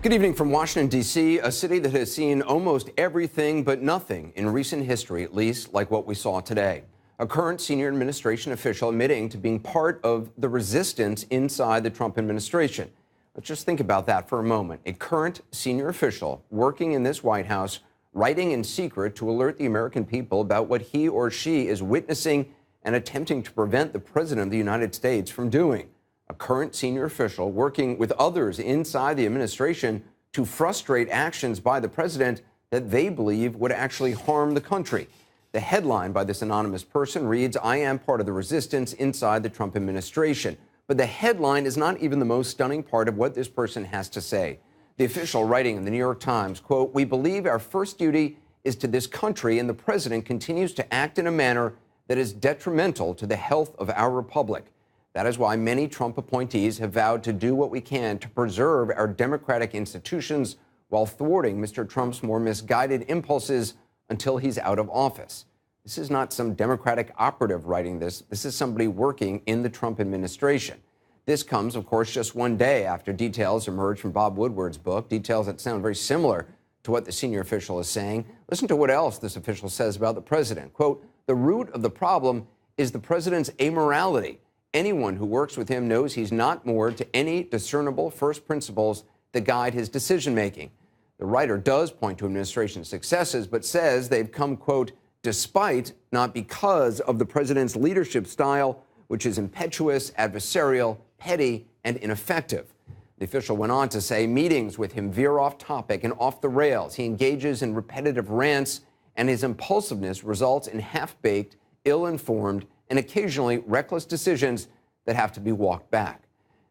Good evening from Washington, D.C., a city that has seen almost everything but nothing in recent history, at least like what we saw today. A current senior administration official admitting to being part of the resistance inside the Trump administration. Let's just think about that for a moment. A current senior official working in this White House, writing in secret to alert the American people about what he or she is witnessing and attempting to prevent the President of the United States from doing. A current senior official working with others inside the administration to frustrate actions by the president that they believe would actually harm the country. The headline by this anonymous person reads, "I am part of the resistance inside the Trump administration." But the headline is not even the most stunning part of what this person has to say. The official writing in the New York Times, quote, "We believe our first duty is to this country, and the president continues to act in a manner that is detrimental to the health of our republic. That is why many Trump appointees have vowed to do what we can to preserve our democratic institutions while thwarting Mr. Trump's more misguided impulses until he's out of office." This is not some Democratic operative writing this. This is somebody working in the Trump administration. This comes, of course, just one day after details emerged from Bob Woodward's book, details that sound very similar to what the senior official is saying. Listen to what else this official says about the president. Quote, "The root of the problem is the president's amorality. Anyone who works with him knows he's not moored to any discernible first principles that guide his decision-making." The writer does point to administration successes, but says they've come, quote, "despite, not because of the president's leadership style, which is impetuous, adversarial, petty, and ineffective." The official went on to say meetings with him veer off topic and off the rails. He engages in repetitive rants, and his impulsiveness results in half-baked, ill-informed, and occasionally reckless decisions that have to be walked back.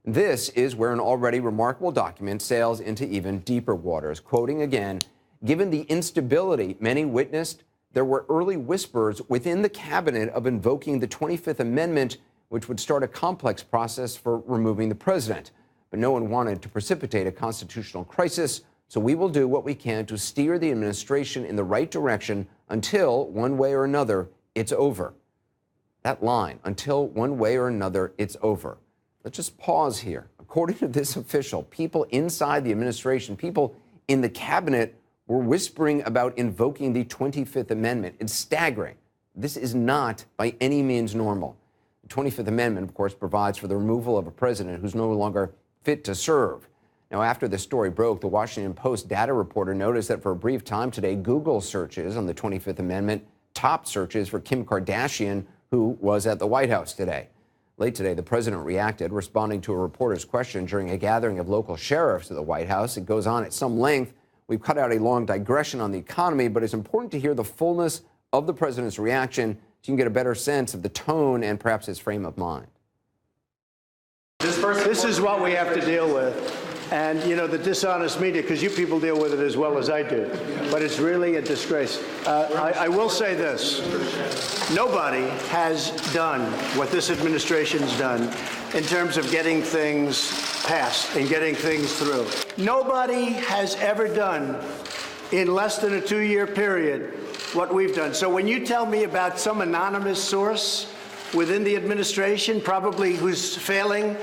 This is where an already remarkable document sails into even deeper waters. Quoting again, "Given the instability many witnessed, there were early whispers within the cabinet of invoking the 25th Amendment, which would start a complex process for removing the president. But no one wanted to precipitate a constitutional crisis, so we will do what we can to steer the administration in the right direction until, one way or another, it's over." That line, "until one way or another, it's over." Let's just pause here. According to this official, people inside the administration, people in the cabinet were whispering about invoking the 25th Amendment. It's staggering. This is not by any means normal. The 25th Amendment, of course, provides for the removal of a president who's no longer fit to serve. Now, after the story broke, the Washington Post data reporter noticed that for a brief time today, Google searches on the 25th Amendment topped searches for Kim Kardashian, who was at the White House today. Late today, the president reacted, responding to a reporter's question during a gathering of local sheriffs at the White House. It goes on at some length. We've cut out a long digression on the economy, but it's important to hear the fullness of the president's reaction so you can get a better sense of the tone and perhaps his frame of mind. This is what we have to deal with. And, you know, the dishonest media, because you people deal with it as well as I do, but it's really a disgrace. I will say this. Nobody has done what this administration's done in terms of getting things passed and getting things through. Nobody has ever done in less than a 2-year period what we've done. So when you tell me about some anonymous source within the administration, probably who's failing,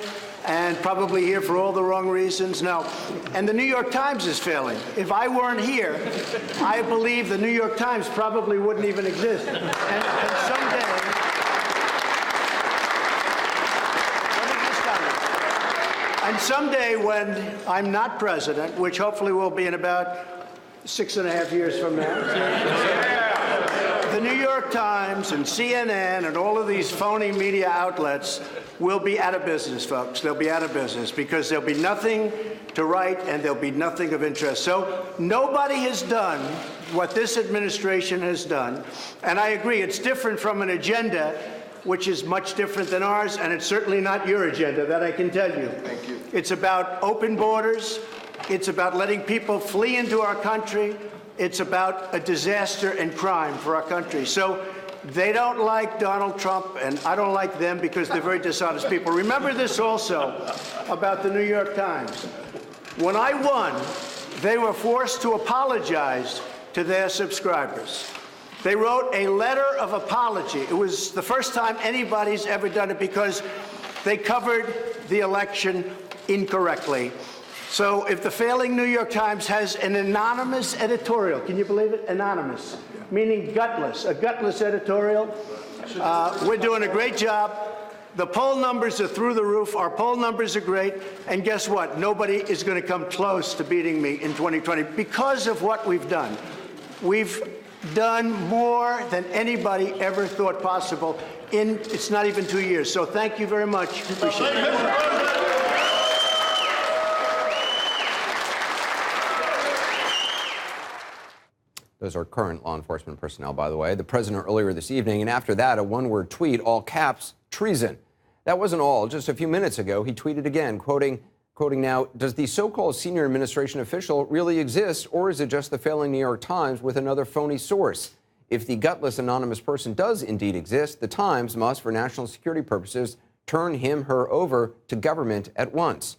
and probably here for all the wrong reasons. No. And the New York Times is failing. If I weren't here, I believe the New York Times probably wouldn't even exist. And someday, and someday when I'm not president, which hopefully will be in about 6.5 years from now, the New York Times and CNN and all of these phony media outlets will be out of business, folks. They'll be out of business because there'll be nothing to write and there'll be nothing of interest. So nobody has done what this administration has done. And I agree, it's different from an agenda, which is much different than ours, and it's certainly not your agenda, that I can tell you. Thank you. It's about open borders. It's about letting people flee into our country. It's about a disaster and crime for our country. So they don't like Donald Trump, and I don't like them because they're very dishonest people. Remember this also about the New York Times. When I won, they were forced to apologize to their subscribers. They wrote a letter of apology. It was the first time anybody's ever done it because they covered the election incorrectly. So if the failing New York Times has an anonymous editorial, can you believe it? Anonymous, meaning gutless, a gutless editorial. We're doing a great job. The poll numbers are through the roof. Our poll numbers are great. And guess what? Nobody is going to come close to beating me in 2020 because of what we've done. We've done more than anybody ever thought possible in, it's not even 2 years. So thank you very much. Appreciate it. Those are current law enforcement personnel, by the way. The president earlier this evening, and after that, a one-word tweet, all caps, treason. That wasn't all. Just a few minutes ago, he tweeted again, quoting now, does the so-called senior administration official really exist, or is it just the failing New York Times with another phony source? If the gutless anonymous person does indeed exist, the Times must, for national security purposes, turn him/her over to government at once.